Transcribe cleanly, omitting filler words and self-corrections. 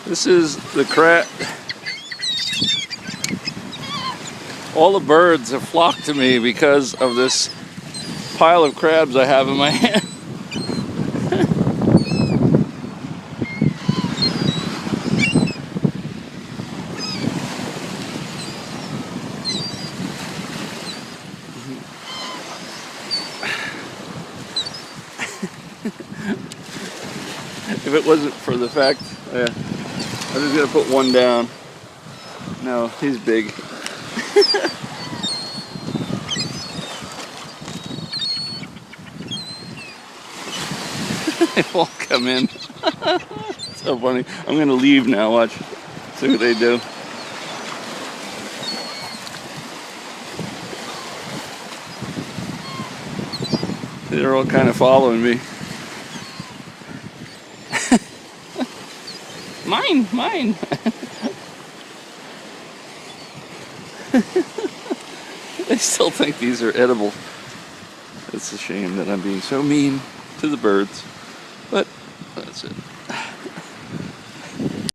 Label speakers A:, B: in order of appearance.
A: This is the crab. All the birds have flocked to me because of this pile of crabs I have in my hand. If it wasn't for the fact, I was just gonna put one down. No, he's big. They won't come in. So funny. I'm gonna leave now. Watch. See what they do. They're all kind of following me. Mine. They still think these are edible. It's a shame that I'm being so mean to the birds, but that's it.